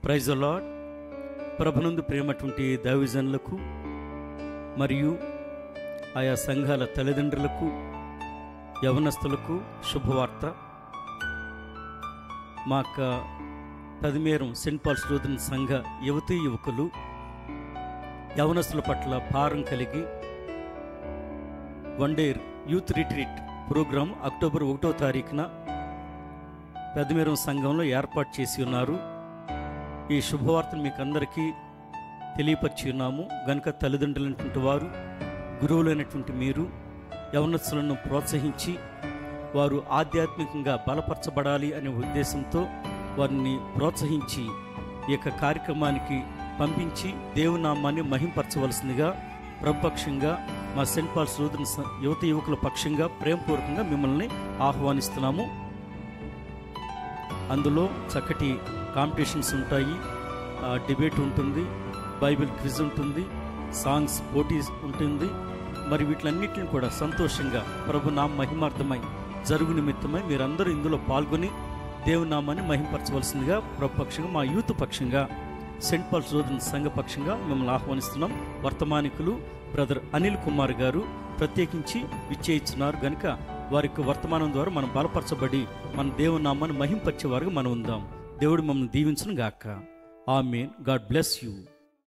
Praise the lord. ప్రభునందు ప్రేమటువంటి దైవజనులకు మరియు ఆయా సంఘాల తల్లిదండ్రులకు, యవనస్తులకు శుభవార్త. మా పదిమేరం సెయింట్ పాల్స్ లూథరన్ సంఘ యువతీ యువకులు యవనస్తుల పట్ల భారం కలిగి one day youth retreat program October 1వ తారీఖున పదిమేరం సంఘంలో ఏర్పాటు చేసి ఉన్నారు. ఈ శుభవార్తను మీకు అందరికీ తెలియపరిచి ఉన్నాము గనుక తల్లిదండ్రులైనటువంటి వారు, గురువులైనటువంటి మీరు యవనస్తులను ప్రోత్సహించి వారు ఆధ్యాత్మికంగా బలపరచబడాలి అనే ఉద్దేశంతో వారిని ప్రోత్సహించి ఈ యొక్క కార్యక్రమానికి పంపించి దేవుని నామాన్ని మహింపరచవలసిందిగా ప్రభుపక్షంగా మా సెయింట్ పాల్స్ లూథరన్ యువత యువకుల పక్షంగా ప్రేమపూర్వకంగా మిమ్మల్ని ఆహ్వానిస్తున్నాము. అందులో చక్కటి కాంపిటీషన్స్ ఉంటాయి, డిబేట్ ఉంటుంది, బైబిల్ క్విజ్ ఉంటుంది, సాంగ్స్ పోటీ ఉంటుంది. మరి వీటిలన్నిటిని కూడా సంతోషంగా ప్రభు నామ మహిమార్థమై జరుగు నిమిత్తమై మీరందరూ ఇందులో పాల్గొని దేవుని నామాన్ని మహింపరచవలసిందిగా ప్రభు పక్షంగా మా యూత్ పక్షంగా సెయింట్ పాల్స్ లూథరన్ సంఘ పక్షంగా మిమ్మల్ని ఆహ్వానిస్తున్నాం. వర్తమానికులు బ్రదర్ అనిల్ కుమార్ గారు ప్రత్యేకించి విచ్చేయిస్తున్నారు గనుక వారికి వర్తమానం ద్వారా మనం బలపరచబడి మన దేవుని నామాన్ని మహింపరిచేవారుగా మనం ఉందాం. దేవుడు మమ్మల్ని దీవించును గాక. ఆమేన్. God bless you.